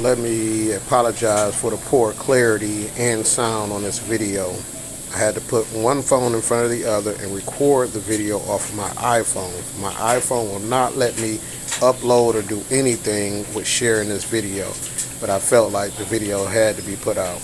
Let me apologize for the poor clarity and sound on this video. I had to put one phone in front of the other and record the video off of my iPhone. My iPhone will not let me upload or do anything with sharing this video, but I felt like the video had to be put out.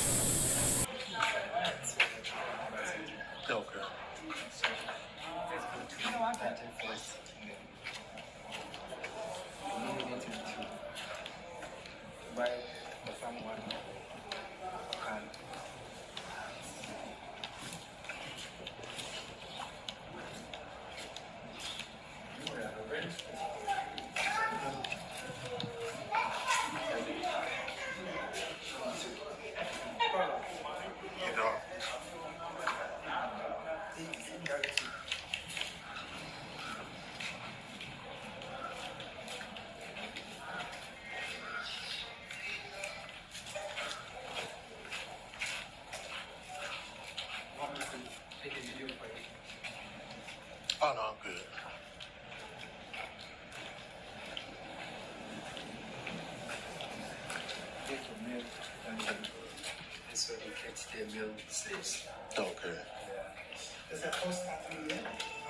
Oh, no, I'm good. Take your milk and this way they catch their milk safe. Okay. Yeah. Is that post happening yet?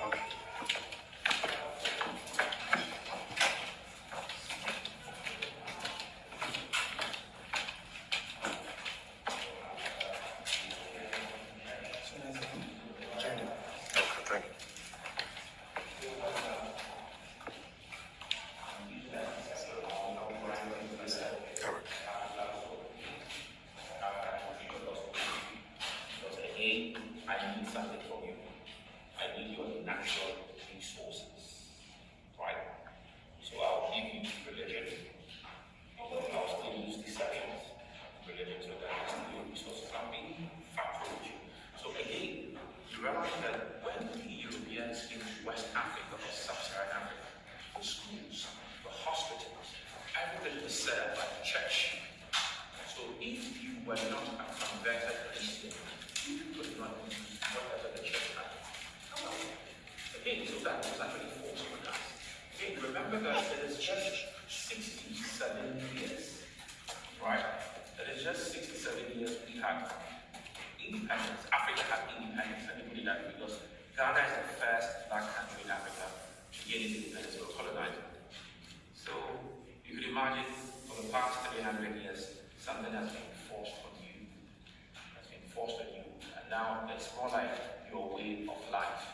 Okay. Thank you. Again, I need something from you. I need your natural resources, right? So I'll give you religion. I'll still use deceptions. Religion, so that I still your resources. I'm being factual with you. So again, you realize that when the Europeans came to West Africa or Sub-Saharan Africa, the schools, the hospitals, everything was set up by the church. So if you were not a converted Christian, you could not use whatever the church had. Again, so that was actually false on us. Again, remember that it is just 67 years, right? It is just 67 years we had independence. Africa had independence, anybody that because Ghana is the first black country in Africa to gain its independence or colonized. So you could imagine for the past 300 years, something has been forced on you, and now it's more like your way of life.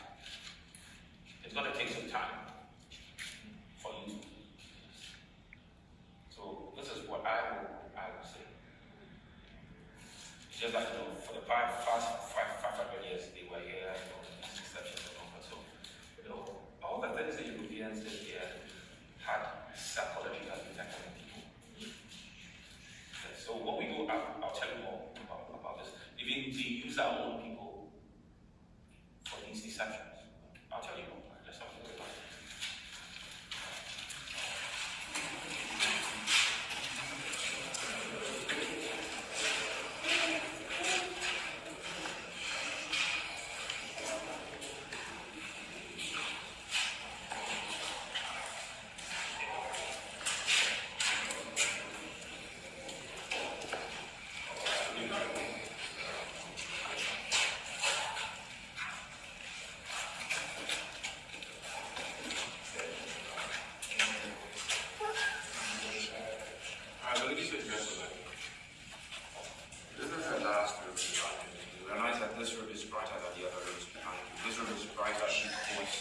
It's going to take some time for you to do this. So this is what I would say. It's just like, for the past 500 years, they were here, these exceptions and all that. So, all the things the Europeans did here had psychological effect on people. So what we do, I'll tell you more about this. Even they use our own people for these deceptions. I'll tell you more. Let's talk about it. I believe you address it. This is the last room behind you. You realize that this room is brighter than the other rooms behind you. This room is brighter because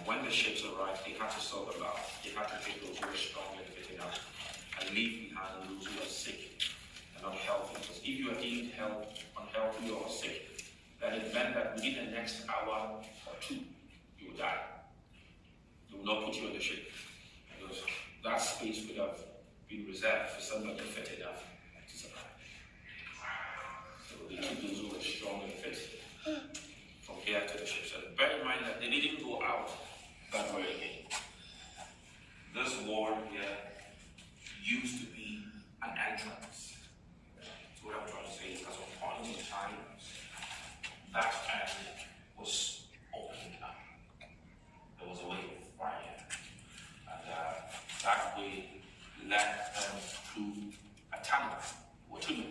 when the ships arrived, they had to solve a lot. They had to take those who were strong and fit enough and leave behind those who are sick and not healthy. Because if you are deemed unhealthy or sick, then it meant that within the next hour or two, you will die. They will not put you on the ship. Because that space would have been reserved for somebody fit enough to survive. So they took those who were strong and fit from here to the ship. So bear in mind that they didn't go out that way again. This wall here used to be an entrance. So what I'm trying to say is at some point in time, that end was opened up. There was a way right here. And that way led them through a tunnel or tunnel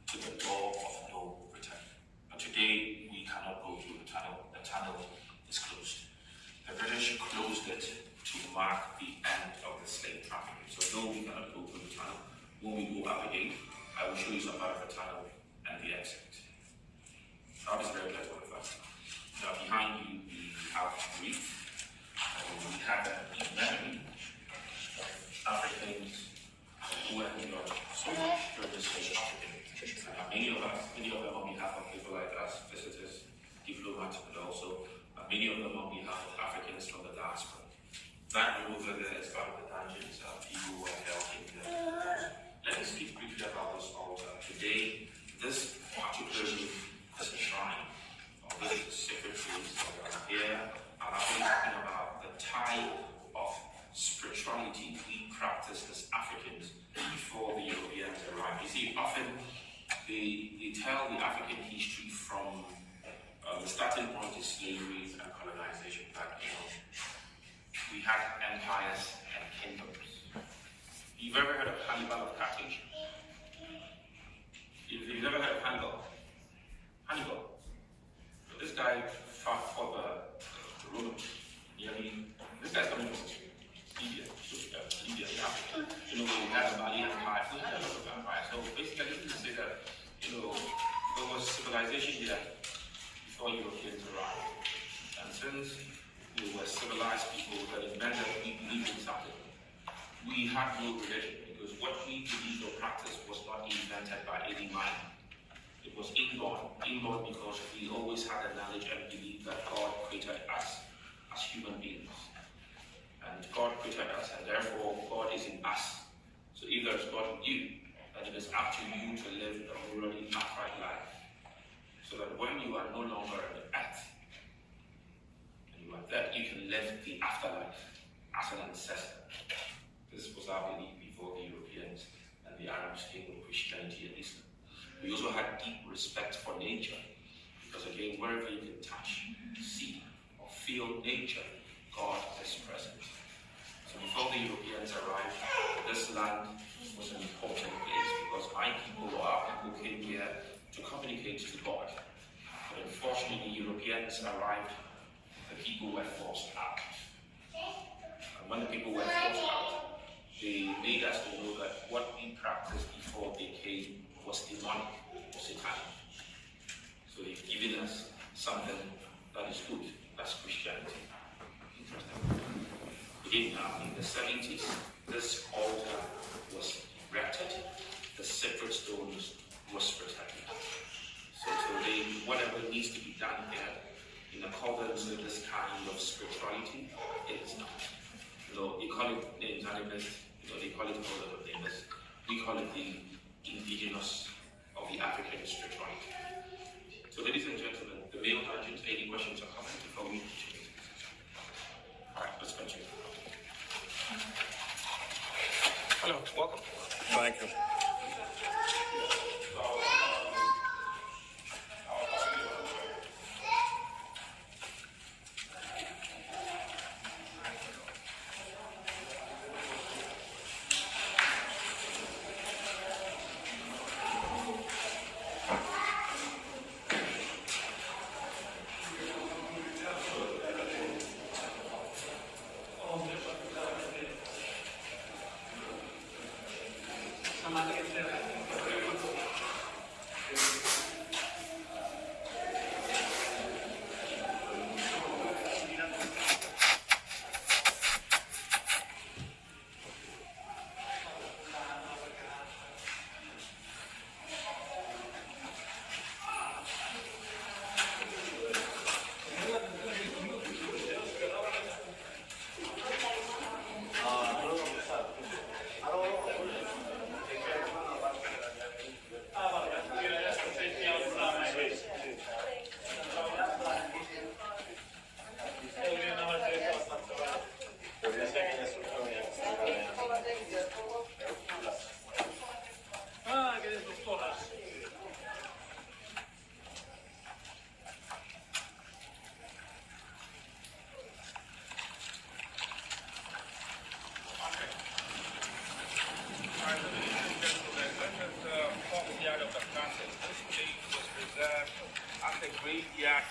to the door of no return. But today we cannot go through the tunnel. The tunnel is closed. The British closed it to mark the end of the slave trafficking. So no, we cannot go through the tunnel. When we go up again, I will show you some part of the tunnel and the exit. That is very clear with us. Now behind you we have reef. We have in memory Africans who have not so much during this whole African. Many of them on behalf of people like us, visitors, diplomats, but also many of them on behalf of Africans from the diaspora. That room over there is part of the dungeons. People who are held in there. Let me speak briefly about this altar. Today, this particular room is a shrine. This is a sacred place. Here, I'm actually talking about the type of spirituality we practice as Africans before the Europeans arrived. You see, often they tell the African history from the starting point is slavery and colonization. But we had empires and kingdoms. You've ever heard of Hannibal of Carthage? You've never heard of Hannibal? Hannibal. This guy fought for the Romans. This guy's coming from Libya. Libya, Africa. We had the Mali Empire. We had a lot of empires. So basically, you can say that, there was civilization here before Europeans arrived. And since we were civilized people, that it meant that we believed in something. We had no religion because what we believed or practiced was not invented by any mind. It was inborn because we always had the knowledge and belief that God created us as human beings. And God created us, and therefore God is in us. So if there is God in you, then it is up to you to live a morally upright life. So that when you are no longer on the earth, and you are dead, you can live the afterlife as an ancestor. This was our belief before the Europeans and the Arabs came with Christianity and Islam. We also had deep respect for nature, because again, wherever you can touch, see, or feel nature, God is present. So before the Europeans arrived, this land was an important place because my people or our people came here to communicate to God. But unfortunately, Europeans arrived, the people were forced out. And when the people were forced out, they made us to know that what we practiced before they came was demonic, was satanic. So they've given us something that is good, that's Christianity. Interesting. Again, in the 70s, this altar was erected, the sacred stones was protected. So today, whatever needs to be done here, in accordance with this kind of spirituality, it is not. They call it names, they call it all of names. We call it the indigenous of the African spirituality. So ladies and gentlemen, the male dungeons, any questions or comments before we continue? Alright, let's continue. Hello, welcome. Thank you.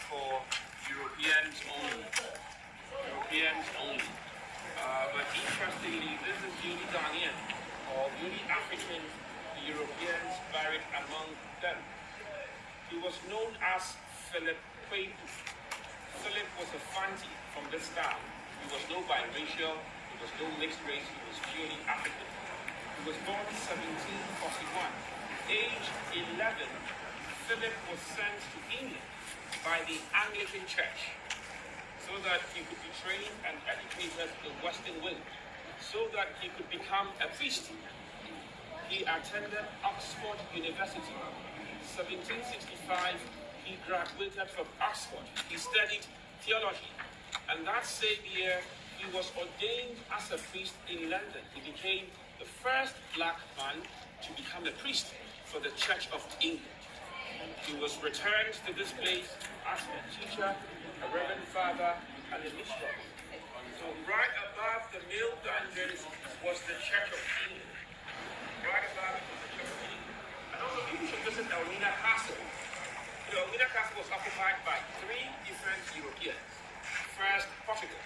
for Europeans only. Europeans only. But interestingly, this is the only Ghanaian or the only African Europeans buried among them. He was known as Philip Kweku. Philip was a Fanti from this town. He was no biracial, he was no mixed race, he was purely African. He was born in 1741. Age 11, Philip was sent to England by the Anglican Church so that he could be trained and educated in Western Wales, so that he could become a priest. He attended Oxford University. 1765, he graduated from Oxford. He studied theology. And that same year, he was ordained as a priest in London. He became the first black man to become a priest for the Church of England. He was returned to this place as a teacher, a reverend father, and a missionary. So right above the male dungeons was the Church of England. Right above it was the Church of England. And also people should visit Elmina Castle. Elmina Castle was occupied by 3 different Europeans. First, Portugal.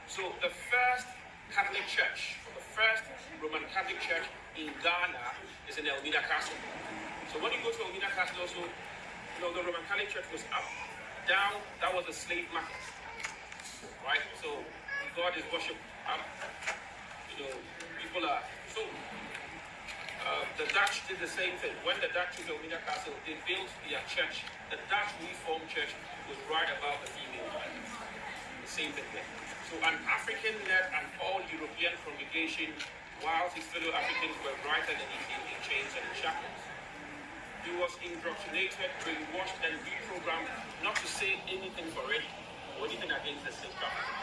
So the first Catholic Church, or the first Roman Catholic Church in Ghana is in Elmina Castle. So when you go to Elmina Castle also, the Roman Catholic Church was up, down, that was the slave market. Right? So God is worshipped up. People are, so the Dutch did the same thing. When the Dutch took Elmina Castle, they built their church. The Dutch Reformed Church was right above the female toilet. The same thing there. So an African-led and all-European congregation, whilst his fellow Africans were right underneath him in chains and in shackles. He was indoctrinated, brainwashed, and reprogrammed not to say anything for it or anything against the slave trafficking.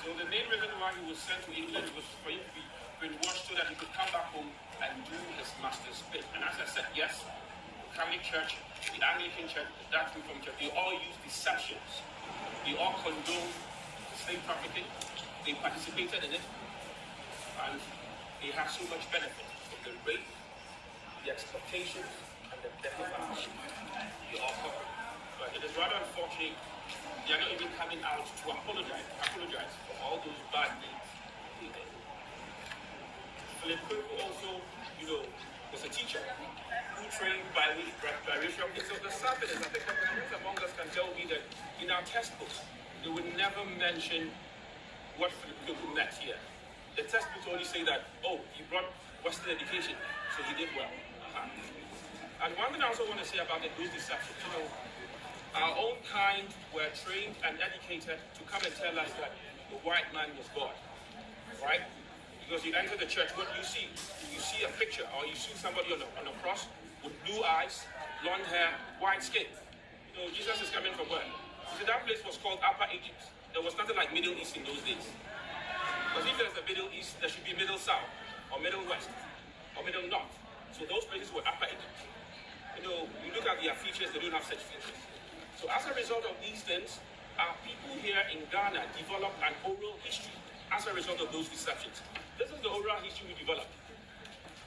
So the main reason why he was sent to England was for him to be brainwashed so that he could come back home and do his master's bit. And as I said, yes, the Catholic Church, the Anglican Church, the Dutch Reformed Church, they all use deceptions. They all condone the slave trafficking. They participated in it. And they have so much benefit from the rape, the exploitations, and the deprivation. They all cover. But it is rather unfortunate they are not even coming out to apologize for all those bad deeds they did. Philip Kweku also, was a teacher who trained biracial kids. So the sad thing is that the Catholics among us can tell me that in our textbooks, they would never mention what Philip Kweku meant here. The textbooks only say that, he brought Western education, so he did well. And one thing I also want to say about those deceptions, our own kind were trained and educated to come and tell us that the white man was God, right? Because you enter the church, what do you see? You see a picture, or you see somebody on a cross with blue eyes, blonde hair, white skin. Jesus is coming from where? You see, that place was called Upper Egypt. There was nothing like Middle East in those days. Because if there's a Middle East, there should be Middle South, or Middle West, or Middle North. So those places were Upper Egypt. You look at their features, they don't have such features. So as a result of these things, our people here in Ghana developed an oral history as a result of those deceptions. This is the oral history we developed.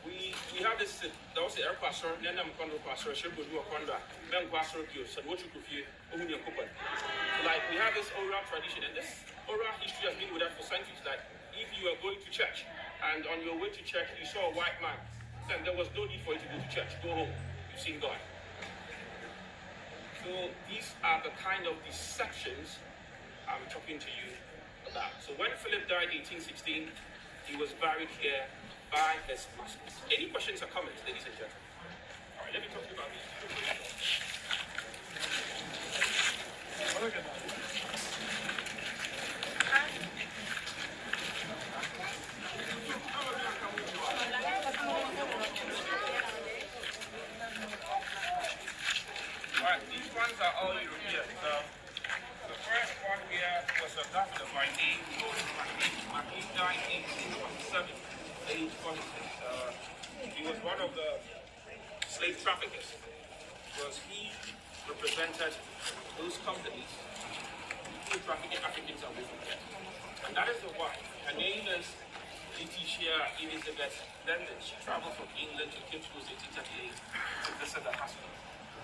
We have this, that was the air pastor, like we have this oral tradition, and this oral history has been with us for centuries. Like if you are going to church and on your way to church you saw a white man, then there was no need for you to go to church. Go home, you've seen God. So these are the kind of deceptions I'm talking to you about. So when Philip died in 1816, he was buried here by his masters. Any questions or comments, ladies and gentlemen? All right, let me talk to you about these. Right, these ones are all European. The first one here was a doctor by name Mahi died in 1847, age 46. He was one of the slave traffickers because he represented those companies who trafficked Africans away from them. And that is the wife. Her name is Letitia Elizabeth London. She traveled from England to Cape Coast in 1838 to visit the hospital.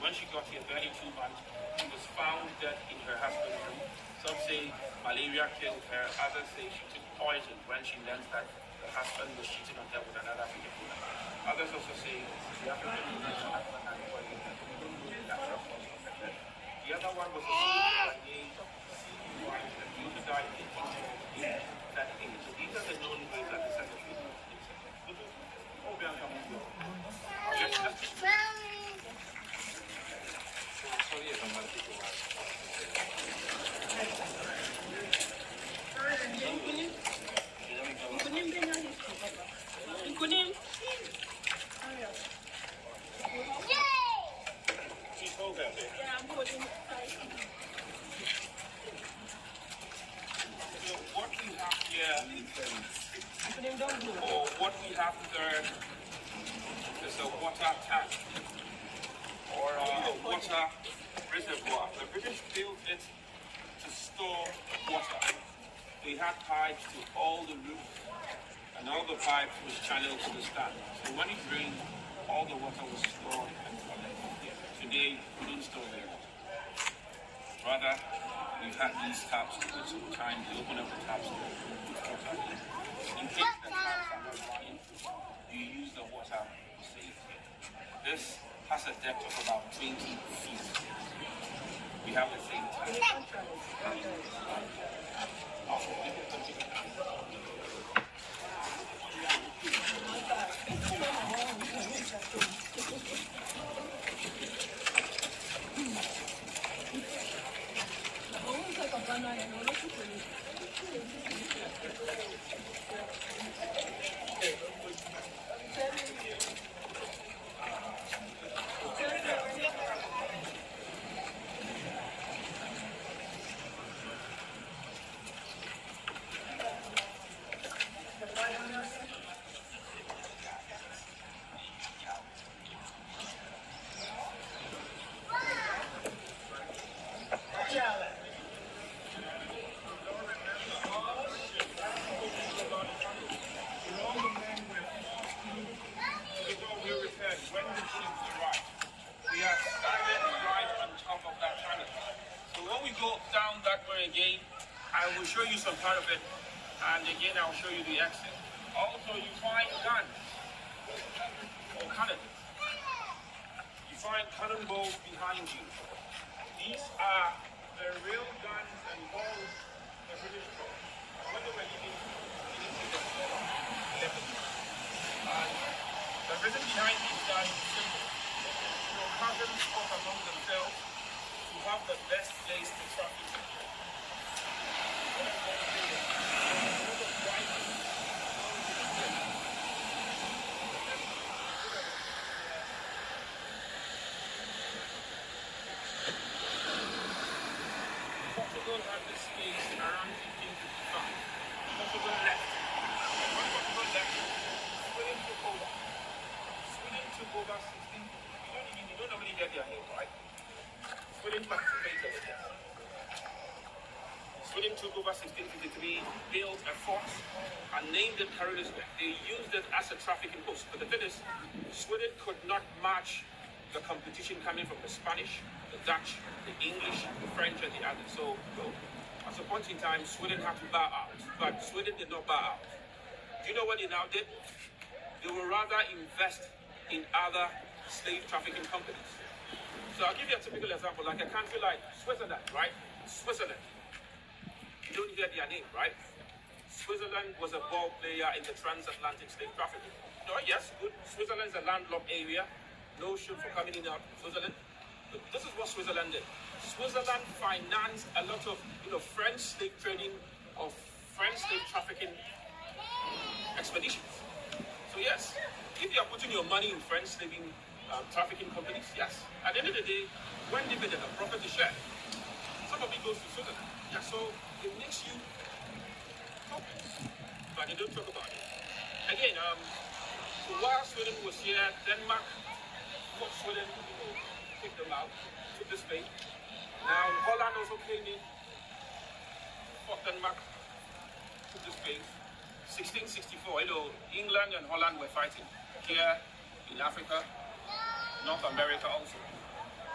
When she got here, barely 2 months, she was found dead in her husband's room. Some say malaria killed her, others say she took poison when she learned that her husband was cheating on her with another African woman. Others also say the African woman had poisoned her. We don't know the natural cause of her death. The other one was a soldier named C.U.I. that he also died in 1838. So these are the known ways that the secretary was. Oh, we are coming to sorry if I'm not people So what we have here, or what we have there, is a water tank or a water reservoir. The British built it to store water. They had pipes to all the roofs, and all the pipes was channeled to the stand. So when it rained, all the water was stored and collected here. Today, we don't store their water. Rather, we've had these taps to put some time. We open up the taps to put water in. In case the taps are not running, you use the water safely. This has a depth of about 20 feet. We have the same tank. When the ships arrive, we are standing right on top of that channel. So when we go down that way again, I will show you some part of it, and again I'll show you the exit. Also, you find guns or cannons. You find cannonballs behind you. These are the real guns and balls the British brought. When they were using the reason behind these guys is simple. Your cousins fought among themselves to have the best place to traffic. Portugal had this space around 1555. Portugal left. When Portugal left, Sweden took over. Sweden took over 16. You don't normally get their name, right? Sweden participated in this. Sweden took over 1653, built a fort, and named it Carolisberg. They used it as a trafficking post. But the thing is, Sweden could not match the competition coming from the Spanish, the Dutch, the English, the French, and the others. So, at a point in time, Sweden had to bow out. But Sweden did not bow out. Do you know what they now did? They will rather invest in other slave trafficking companies. So I'll give you a typical example, like a country like Switzerland, right? Switzerland. You don't hear their name, right? Switzerland was a ball player in the transatlantic slave trafficking. No, yes, good. Switzerland's a landlocked area. No ship for coming in and out of Switzerland. But this is what Switzerland did. Switzerland financed a lot of, French slave trading or French slave trafficking expeditions. So yes, if you are putting your money in French slaving trafficking companies, yes. At the end of the day, when dividend and profit is shared, some of it goes to Switzerland. Yeah, so it makes you hopeless, but they don't talk about it. Again, so while Sweden was here, Denmark fought Sweden, kicked them out, took the Spain. Now Holland also came in, fought Denmark, took the Spain. 1664, England and Holland were fighting here in Africa, North America also.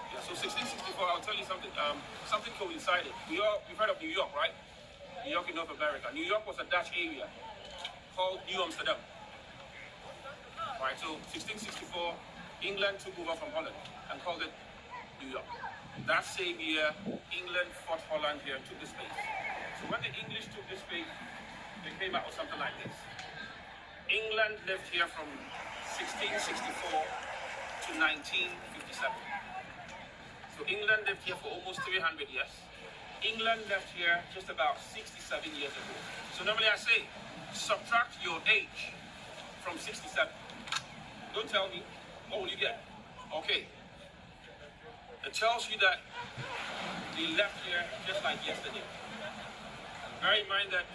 Yeah, so 1664, I'll tell you something. Something coincided. We've heard of New York, right? New York in North America. New York was a Dutch area called New Amsterdam. Right, so 1664, England took over from Holland and called it New York. That same year, England fought Holland here and took the space. So when the English took this space, they came out with something like this. England lived here from 1664 to 1957. So England lived here for almost 300 years. England left here just about 67 years ago. So normally I say, subtract your age from 67. Don't tell me, what will you get? Okay. It tells you that they left here just like yesterday. Bear in mind that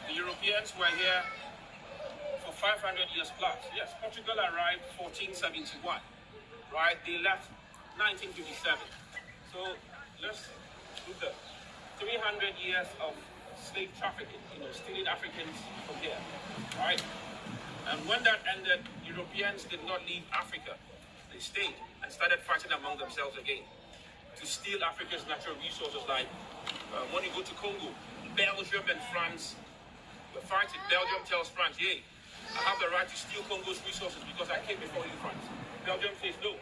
the Europeans were here for 500 years plus. Yes, Portugal arrived 1471, right? They left 1957. So let's do the 300 years of slave trafficking, stealing Africans from here, right? And when that ended, Europeans did not leave Africa. They stayed and started fighting among themselves again to steal Africa's natural resources. Like when you go to Congo, Belgium and France were fighting. Belgium tells France, hey, I have the right to steal Congo's resources because I came before you, France. Belgium says no.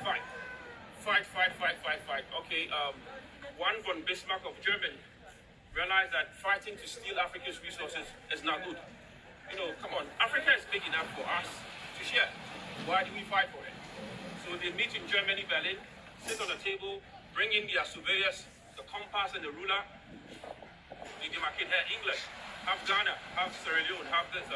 Fight. Okay, one von Bismarck of Germany realized that fighting to steal Africa's resources is not good. Come on, Africa is big enough for us to share. Why do we fight for it? So they meet in Germany, Berlin, sit on a table, bring in their surveyors, the compass and the ruler. They demarcate here, England, have Ghana, have Sierra Leone, have this,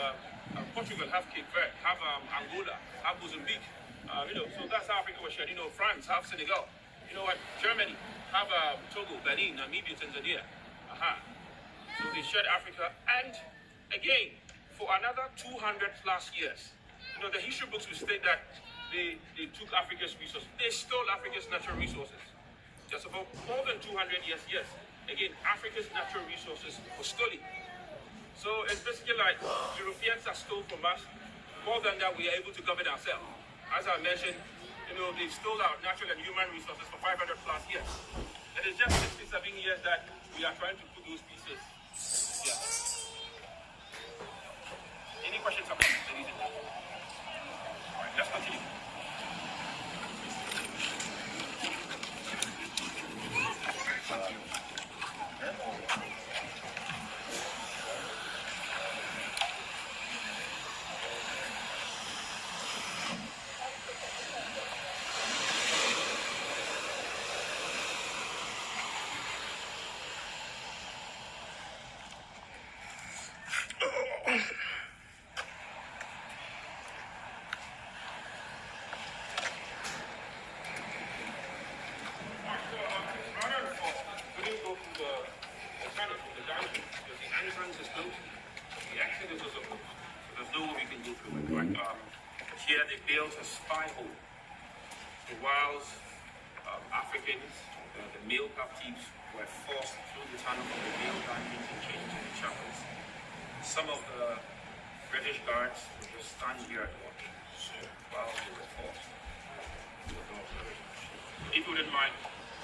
Portugal, have Cape Verde, have Angola, have Mozambique. So that's how Africa was shared. France, have Senegal. You know what? Germany, have Togo, Benin, Namibia, Tanzania. So they shared Africa. And again, for another 200 plus years, the history books will state that they took Africa's resources. They stole Africa's natural resources. Just about more than 200 years, yes. Again, Africa's natural resources were stolen. So it's basically like Europeans have stolen from us. More than that, we are able to govern ourselves. As I mentioned, they stole our natural and human resources for 500 plus years. It is just 67 years that we are trying to put those pieces. Yeah. Any questions about this, ladies and gentlemen? All right, let's continue. Here they built a spy hole. So whilst Africans, the male captives, were forced through the tunnel from the male dungeons and changed into chapels, some of the British guards would just stand here and watch while they were forced. If you wouldn't mind,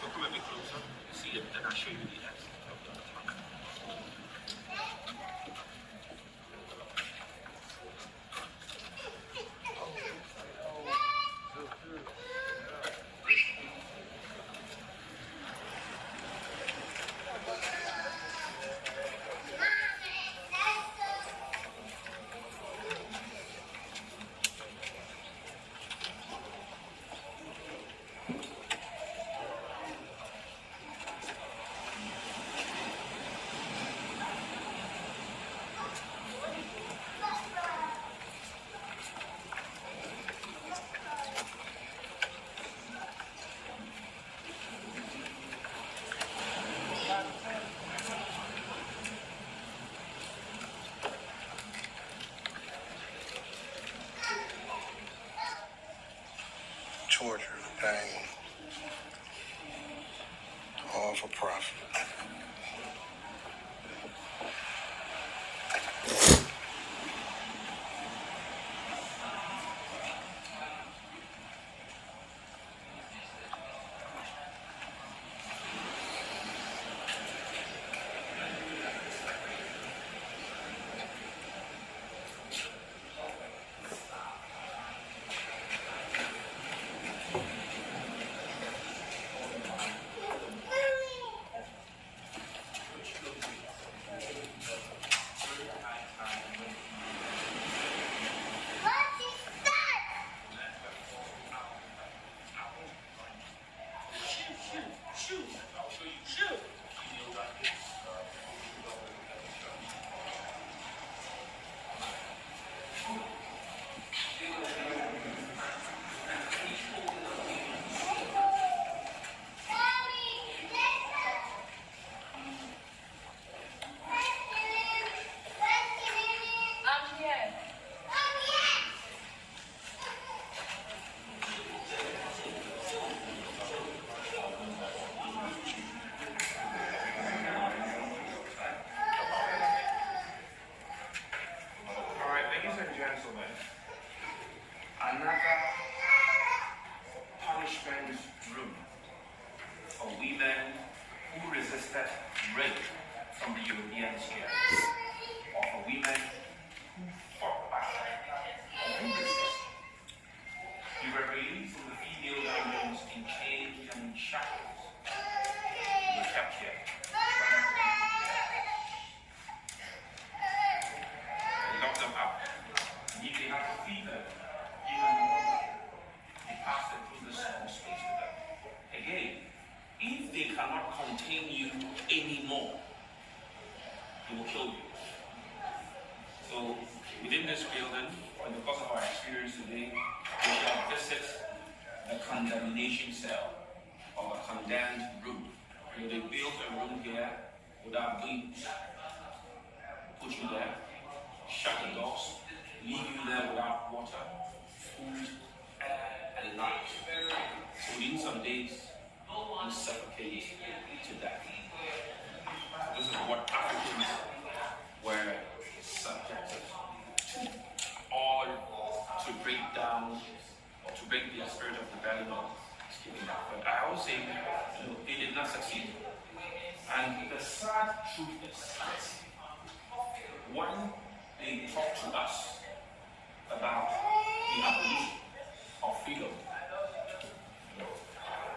we'll come a bit closer, see it, then I'll show you the exit of the tunnel. Torture, pain, all for profit. kept here. They locked them up. If they have to feed them, even they pass them through the small space with them. Again, if they cannot contain you anymore, they will kill you. So within this building, in the course of our experience today, we shall visit the condemnation cell of a condemned room. You know, they built a room here without windows. Put you there, shut the doors, leave you there without water, food, air, and light. So within some days, you suffocate to death. This is what Africans were subjected to, all to break down or to break the spirit of rebellion or giving up. But I always say, they did not succeed. And the sad truth is this: when they talk to us about the abolition of freedom,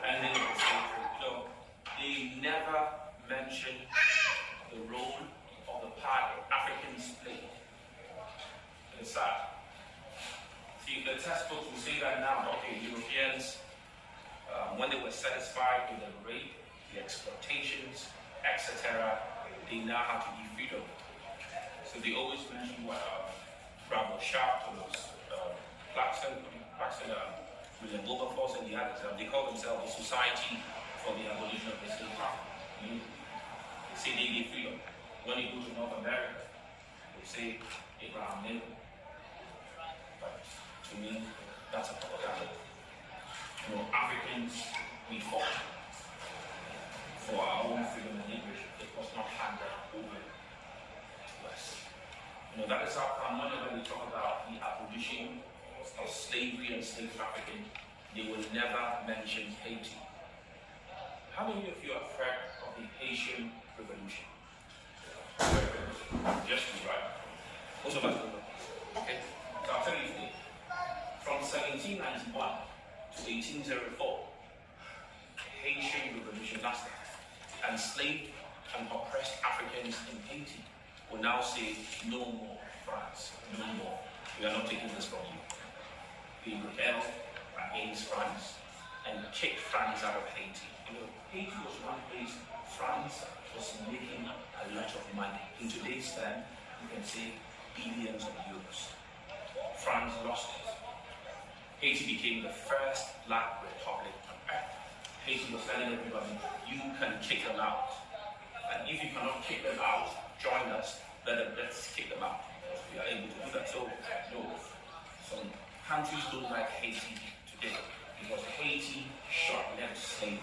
and they never mention the role or the part Africans played. It's sad. See, the textbooks will say that now, okay, Europeans, when they were satisfied with the rape, the exploitations, etc., they now have to give freedom. So they always mention what Bravo Sharp was, Claxton, William Wilberforce, and the others. They call themselves the Society for the Abolition of the Slave Traffic. They say they give freedom. When they go to North America, they say Abraham Lincoln. But to me, that's a propaganda. Africans, we fought for our own freedom and liberation. It was not handed over to us. That is how come whenever we talk about the abolition of slavery and slave trafficking, they will never mention Haiti. How many of you have heard of the Haitian Revolution? Just me, right? Most of us don't know. Okay? So I'll tell you today. From 1791 to 1804, Haitian Revolution lasted. Enslaved and oppressed Africans in Haiti will now say, no more France, no more. We are not taking this from you. They rebelled against France and kicked France out of Haiti. Haiti was one place France was making a lot of money. In today's time, you can say billions of euros. France lost it. Haiti became the first black republic on earth. Haiti was telling everybody, you can kick them out. And if you cannot kick them out, join us, let's kick them out. We are able to do that. So, some countries don't like Haiti today because Haiti shot them slavery.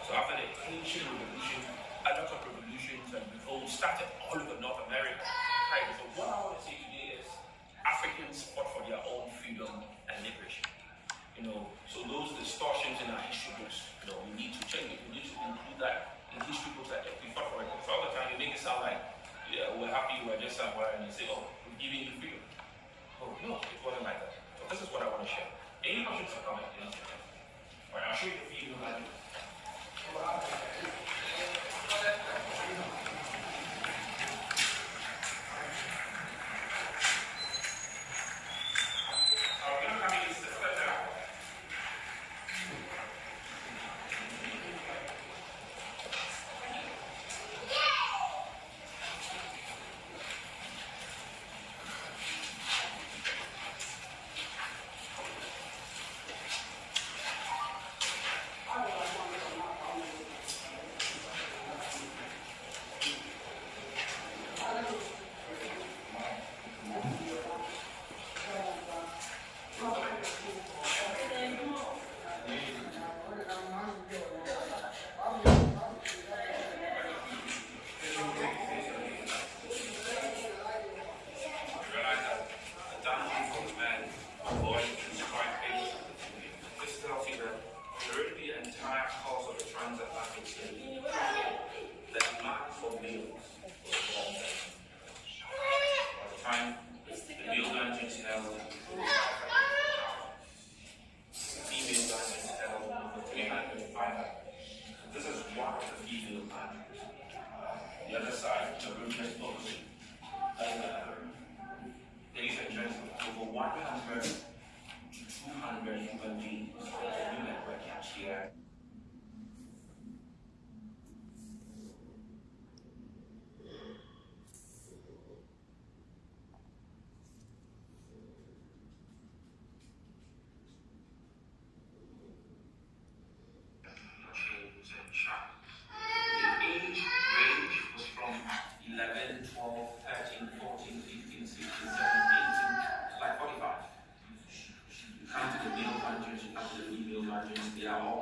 So after the Haitian Revolution, a lot of revolutions and revolts started all over North America. Right, so what I want to say today is Africans fought for their own freedom and liberation. So those distortions in our history books, we need to change it. We need to include that in history books that we fought for it. So all the time you make it sound like, yeah, we're happy, we're just somewhere, and you say, oh, we're giving you freedom. Oh, no, it wasn't like that. So this is what I want to share. Any questions or comments? All right, I'll show you the video like this.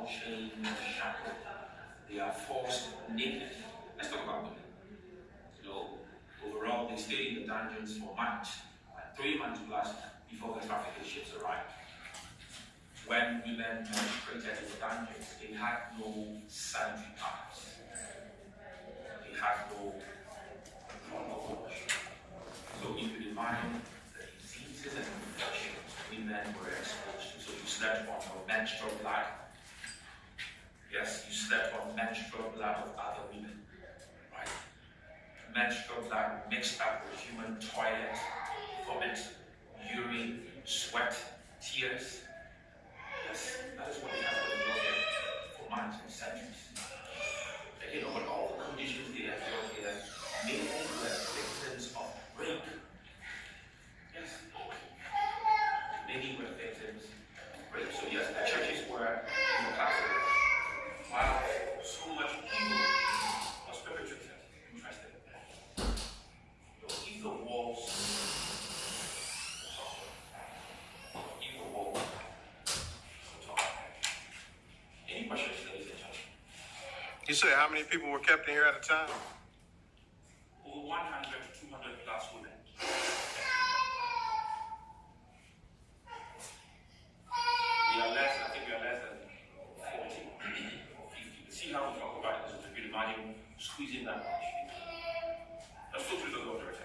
chained, shackled. They are forced naked. Let's talk about women. You know, overall, they stayed in the dungeons for months, like 3 months plus, before the trafficking ships arrived. When women penetrated the dungeons, they had no sanitary pads. They had no proper wash. So you could imagine the diseases and infections women were exposed to. So you slept on your menstrual blood. Yes, you slept on menstrual blood of other women. Right? Menstrual blood mixed up with human toilet, vomit, urine, sweat, tears. Yes, that is what they have to endure there for months and centuries. And, you know, but all the conditions they endured here, many were victims of rape. Yes. Many were victims of rape. So yes, the churches were Catholic. Wow, so much evil was perpetrated. Interesting. If the walls, any questions, ladies and gentlemen? You say how many people were kept in here at a time? Over 100 to 200 plus women. We are less, I think we are less than 40 or 50. See how we talk about it, so you can imagine squeezing that much. Let's go through the Lord right now.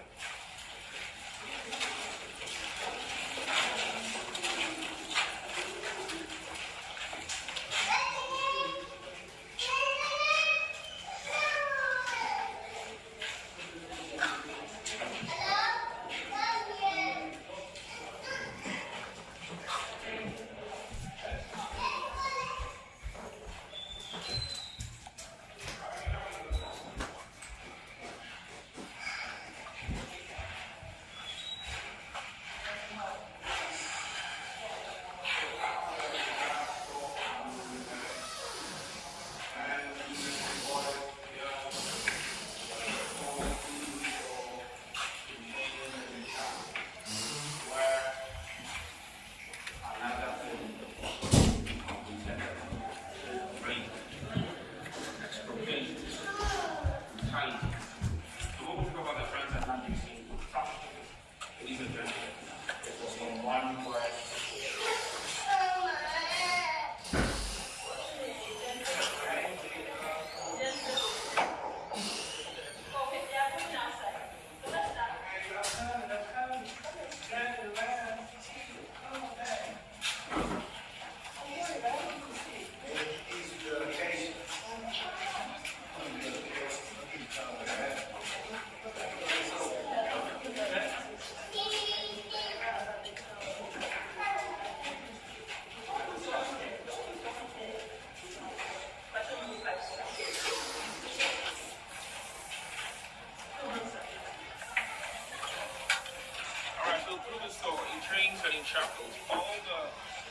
Shackles, all the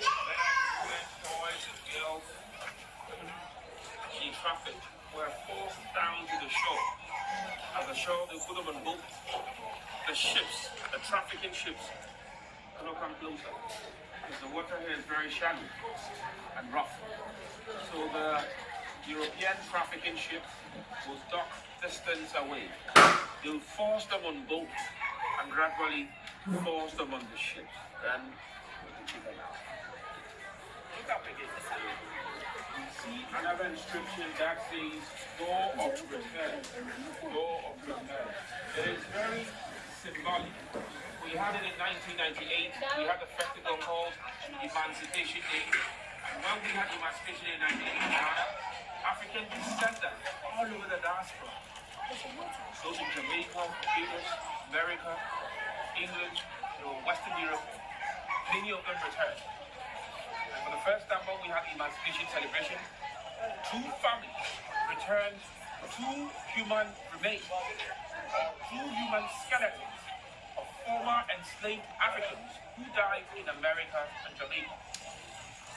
men, boys, and girls she trafficked were forced down to the shore. At the shore, they put them on boats. The ships, the trafficking ships, cannot come closer because the water here is very shallow and rough. So the European trafficking ship was docked distance away. They'll force them on boats and gradually force them on the ships. Then we take them out. Look up again. You see another inscription that says door of return. Door of return. It is very symbolic. We had it in 1998. We had a festival called Emancipation Day. And when we had Emancipation Day in 1988, African descendants all over the diaspora. Those in Jamaica, Cuba, America, England, Western Europe, many of them returned. And for the first time when we had the Emancipation celebration, 2 families returned 2 human remains, or 2 human skeletons of former enslaved Africans who died in America and Jamaica.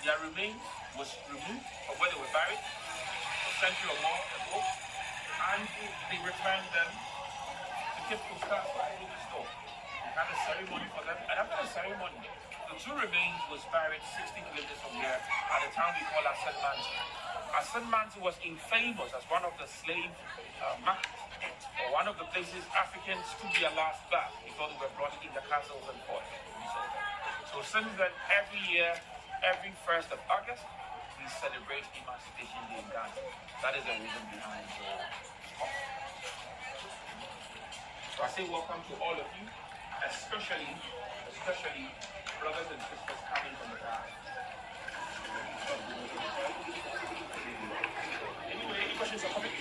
Their remains was removed from where they were buried a century or more ago, and they returned them to Cape Coast Castle to the store. Had a ceremony for them, and after the ceremony, The two remains was buried 60 kilometers from here at a town we call Asen Mansi. Asen Mansi was infamous as one of the slave markets, or one of the places Africans took their last bath before they were brought in the castles and forts. So since then, every year, every 1st of August, we celebrate Emancipation Day in Ghana. That is the reason behind it. So I say welcome to all of you, especially brothers and sisters coming from the back. Anyway, any questions or comments?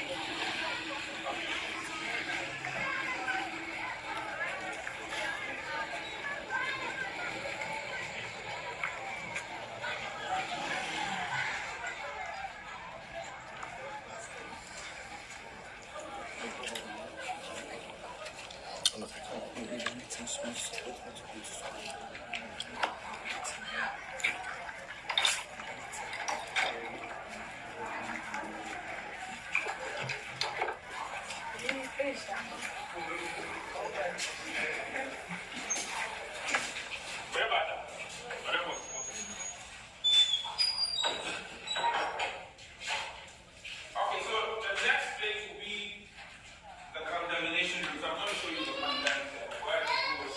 Okay, so the next place will be the condemnation. I'm going to show you the condemnation. Where it goes.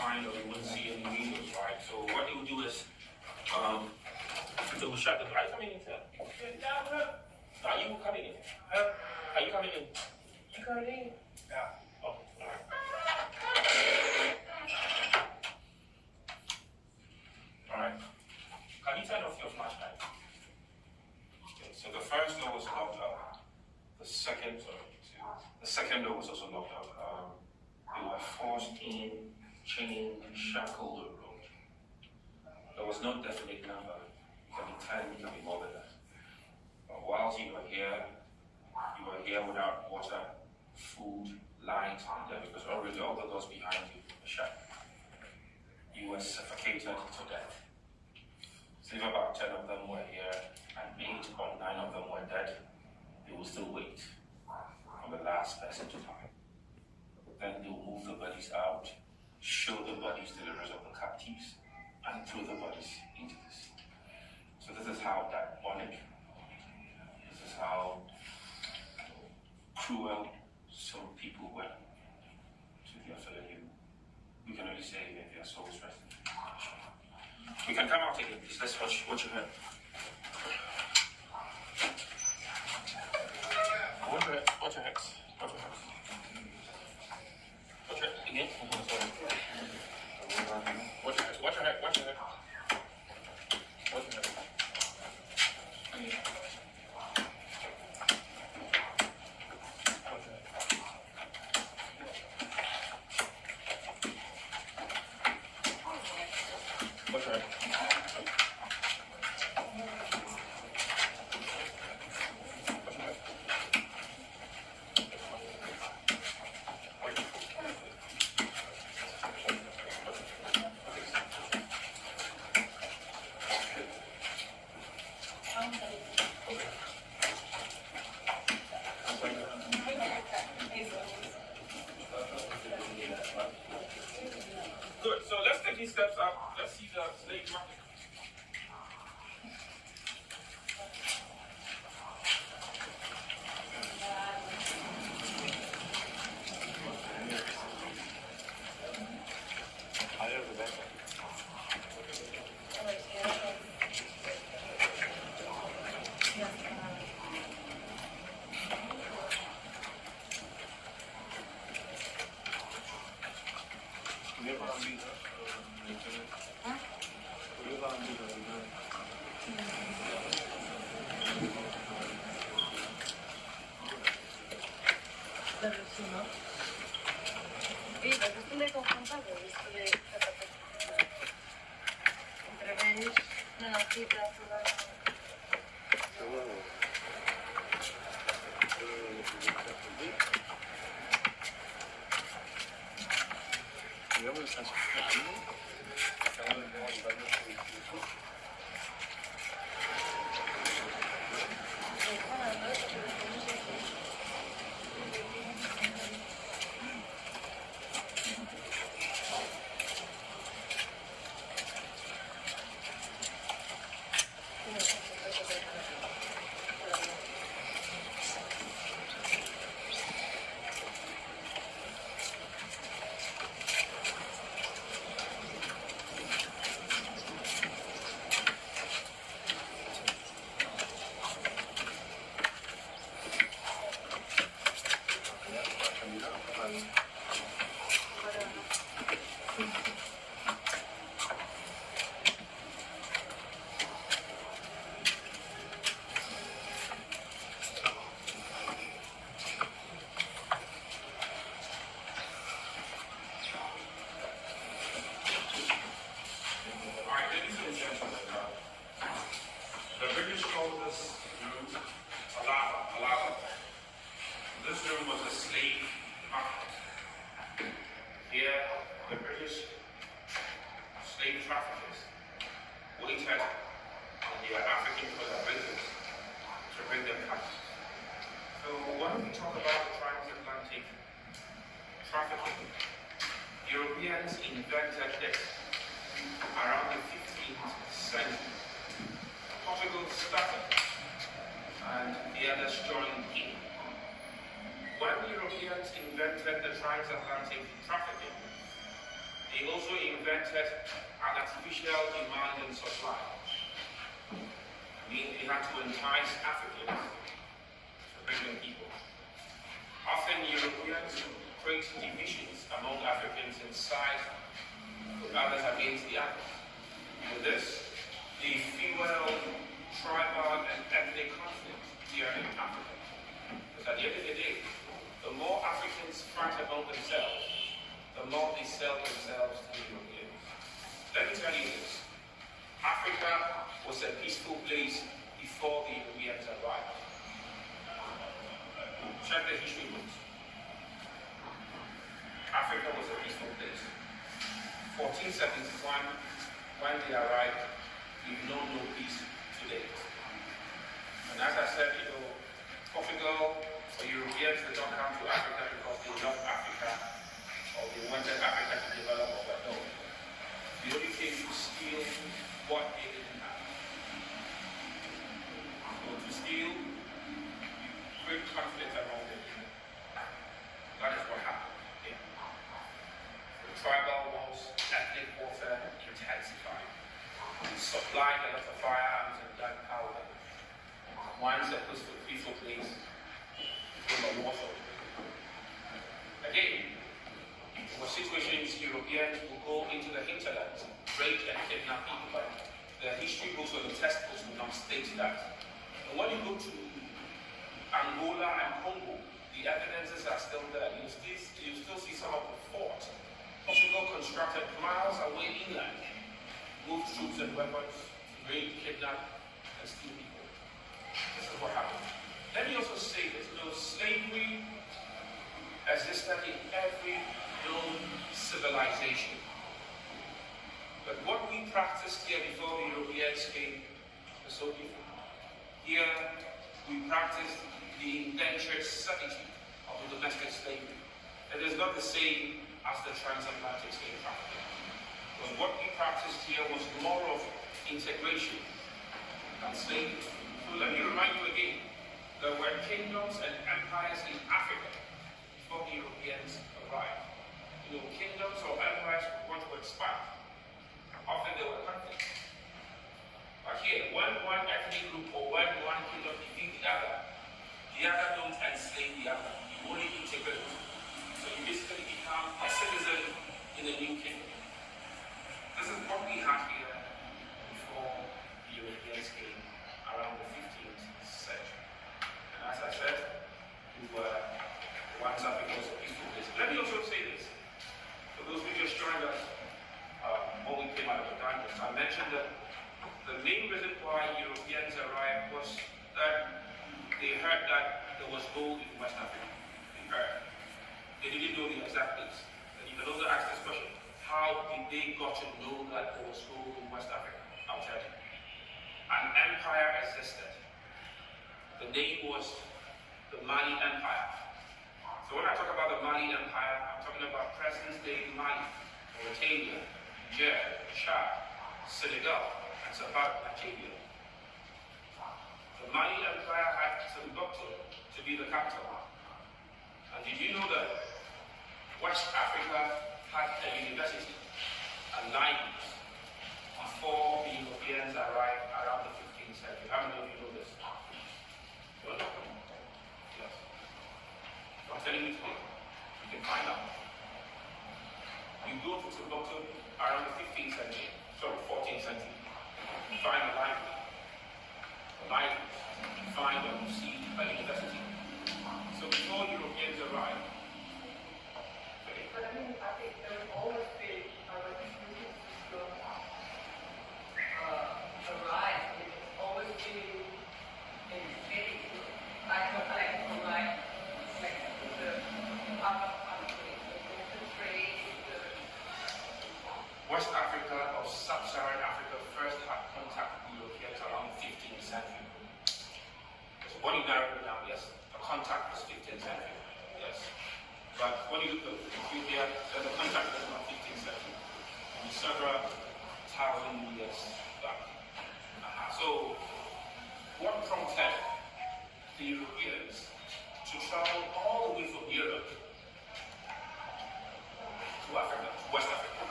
Or you wouldn't see any videos, right? So what they would do is, they would shut the. Are you coming in, sir? Are you coming in? Are you coming in? You coming in? Yeah. Oh, all right. All right. Can you turn off your flashlight? Okay. So the first door was locked up. The second door was also locked up. They were forced in, chained, shackled, There was no definite number. It can be 10, it can be more than that. But whilst you were here without water, food, light, because already all the doors behind you were shut. You were suffocated to death. So if about 10 of them were here and 8 or 9 of them were dead, they will still wait for the last person to die. Then they will move the bodies out, show the bodies to the rest of the captives, and throw the bodies into the sea. So this is how diabolic, this is how cruel some people were to their fellow human. We can only say that their souls rest. We can come out again, please. Let's watch your head. Watch your head. Watch your head. Watch your head. Watch your head again. Watch your head. Watch your head. Watch your head. Watch your head. Good. So let's take these steps up. Let's see the slave market. Sí, la cuestión de confrontar, estuve intervenir nella vita sulla... Europeans invented this around the 15th century. Portugal started and the others joined in. When Europeans invented the transatlantic trafficking, they also invented an artificial demand and supply. Meaning they had to entice Africans to bring them people. Often Europeans create divisions among Africans inside, with others against the others. With this, they fuel tribal and ethnic conflict here in Africa. Because at the end of the day, the more Africans fight among themselves, the more they sell themselves to the Europeans. Let me tell you this. Africa was a peaceful place before the Europeans arrived. Check the history books. Africa was a peaceful place. 1471, when they arrived, we've known no peace to date. And as I said, Portugal, or Europeans, they don't come to Africa because they love Africa or they wanted Africa to develop or what. No. They only came to steal what they didn't have. So to steal, great conflict among them. That is what happened here. The tribal wars, ethnic warfare intensified. We supplied a lot of firearms and gunpowder. Once a peaceful place became a war zone. Again, there were situations Europeans would go into the hinterlands, rape and kidnap people, but the history books or the textbooks will not state that. And when you go to Angola and Congo, the evidences are still there. You still see some of the forts. Portugal constructed miles away inland, moved troops and weapons, rape, kidnap, and steal people. This is what happened. Let me also say this, slavery existed in every known civilization. But what we practiced here before the Europeans came was so different. Here, we practiced the indentured servitude of the domestic slavery. It is not the same as the transatlantic slave trafficking. Because what we practiced here was more of integration than slavery. So let me remind you again, there were kingdoms and empires in Africa before the Europeans arrived. Kingdoms or empires want to expand. Often there were conflicts. But here, when one ethnic group or when one kingdom defeats the other don't enslave the other. You only integrate. So you basically become a citizen in a new kingdom. This is what we had here before the Europeans came around the 15th century. And as I said, we were once Africa was a peaceful place. Let me also say this. For those who just joined us when we came out of the Ganges, I mentioned that the main reason why Europeans arrived was that they heard that there was gold in West Africa. They heard. They didn't know the exact place. And you can also ask this question, how did they got to know that there was gold in West Africa? I'll tell you. An empire existed. The name was the Mali Empire. So when I talk about the Mali Empire, I'm talking about present-day Mali, Mauritania, Niger, Chad, Senegal, and Nigeria. The Mali Empire had Timbuktu to be the capital. And did you know that West Africa had a university, a library, before the Europeans arrived around the 15th century? How many of you know this? You don't know? Yes. So I'm telling you today, you can find out. You go to Timbuktu around the 15th century, sorry, 14th century, you find a library. You find or you see a university. So before Europeans arrived, but I mean, I think there would always be like Europeans don't arrive. It's always been in city. Like the other countries, the trade. West Africa or sub-Saharan Africa first had contact with Europeans around the 15th century. So when you narrow it down, yes, the contact was 15th century, yes. But when you look at Ethiopia, the contact was not 15th century. And several thousand years back. So what prompted the Europeans to travel all the way from Europe to Africa, to West Africa?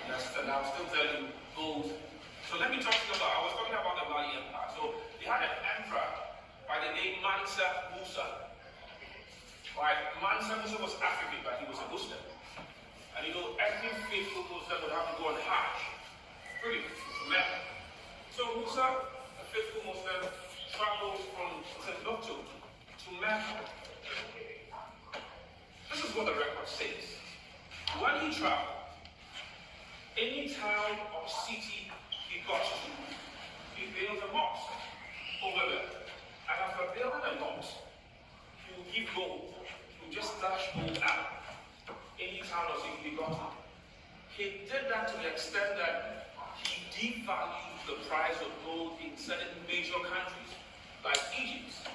Yes, and I'll still tell you gold. So let me talk to you about, I was talking about the Mali Empire. So they had an emperor by the name Mansa Musa. Right? Mansa Musa was African, but he was a Muslim. And every faithful Muslim would have to go on Hajj. Pretty Mecca. So Musa, a faithful Muslim, traveled from Timbuktu to Mecca. This is what the record says. When he traveled, Any town or city he got to, he built a mosque over there. And after building a mosque, he will give gold. He will just dash gold out. Any town or city he got to. He did that to the extent that he devalued the price of gold in certain major countries, like Egypt.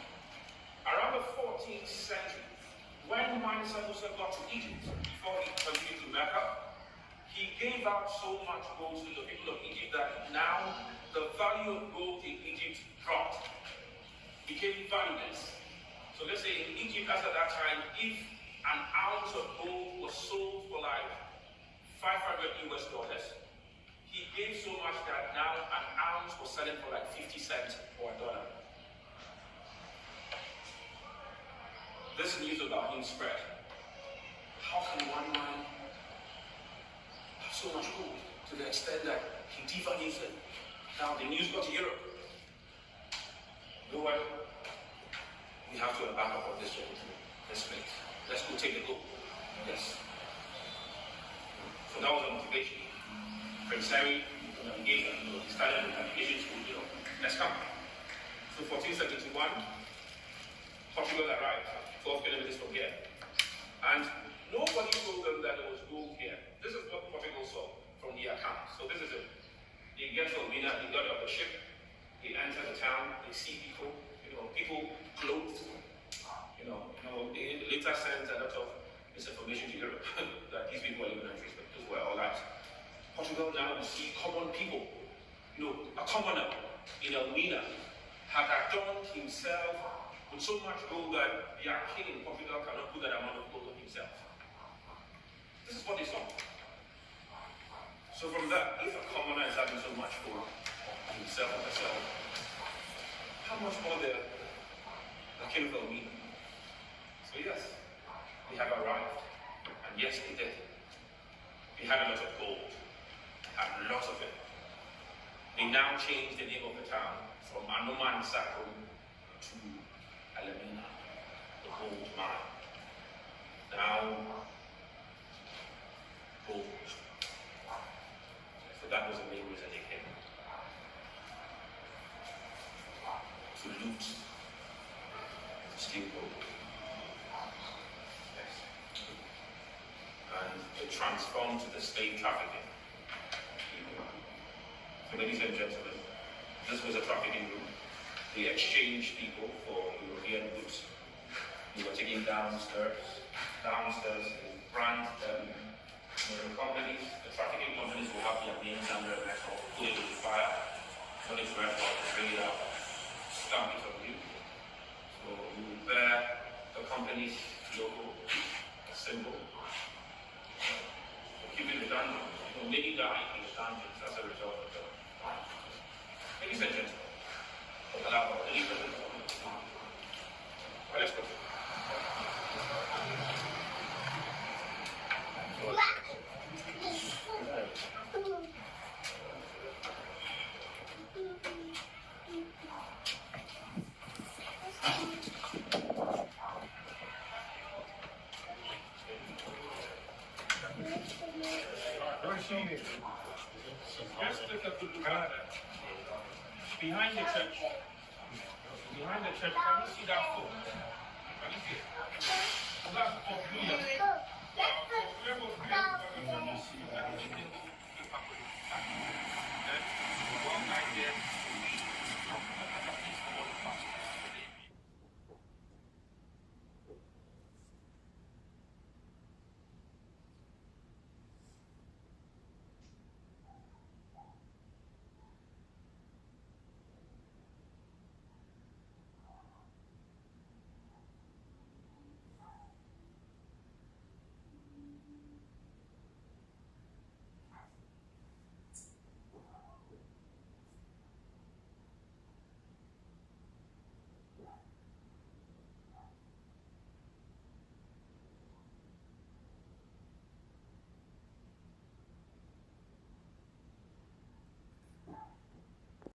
Around the 14th century, when Mansa Musa got to Egypt, before he continued to Mecca, he gave out so much gold to the people of Egypt that now the value of gold in Egypt dropped, became valueless. So let's say in Egypt after that time, if an ounce of gold was sold for like $500 US, he gave so much that now an ounce was selling for like 50 cents or $1. This news about him spread. How can one man have so much gold to the extent that he devalues it? Now the news got to Europe. No way. We have to embark upon this journey. Let's go take the gold. Yes. So that was a motivation. Prince Harry, navigator, he started the navigation school, let's come. So 1471, Portugal arrived, 12 kilometers from here. And nobody told them that there was gold here. This is what Portugal saw from the account. So this is it. They get to Mina, they got off the ship, they enter the town, they see people, people clothed, they later sent a lot of misinformation to Europe that these people are living in trees, but those were all lies. Portugal now we see common people. A commoner in Elmina had adorned himself with so much gold that the king in Portugal cannot put that amount of gold on himself. This is what they saw. So from that, if a commoner is having so much for himself or herself, how much more the king of Elmina? So yes, they have arrived. And yes, they did. They had a lot of gold. And lots of it. They now changed the name of the town from Anoman Sako to Alamina, the gold mine. Now, gold. So that was the main reason they came. To loot, to steal gold. Yes. And to transform to the slave trafficking. So ladies and gentlemen, this was a trafficking route. They exchanged people for European goods. They were taken downstairs, they brand them. The companies, the trafficking companies will have their names under a metal, put it in the fire, when it's red hot, bring it out, stamp it on you. So you will bear the company's logo, a symbol. So keep it in the dungeon. Many die in the dungeons as a result of that. Ladies and gentlemen, allow the leader. Well, let's go. Just look at the Lugana. Behind the church. Behind the church, can you see that foot? Can you see it? That's Popular. Popular was built by the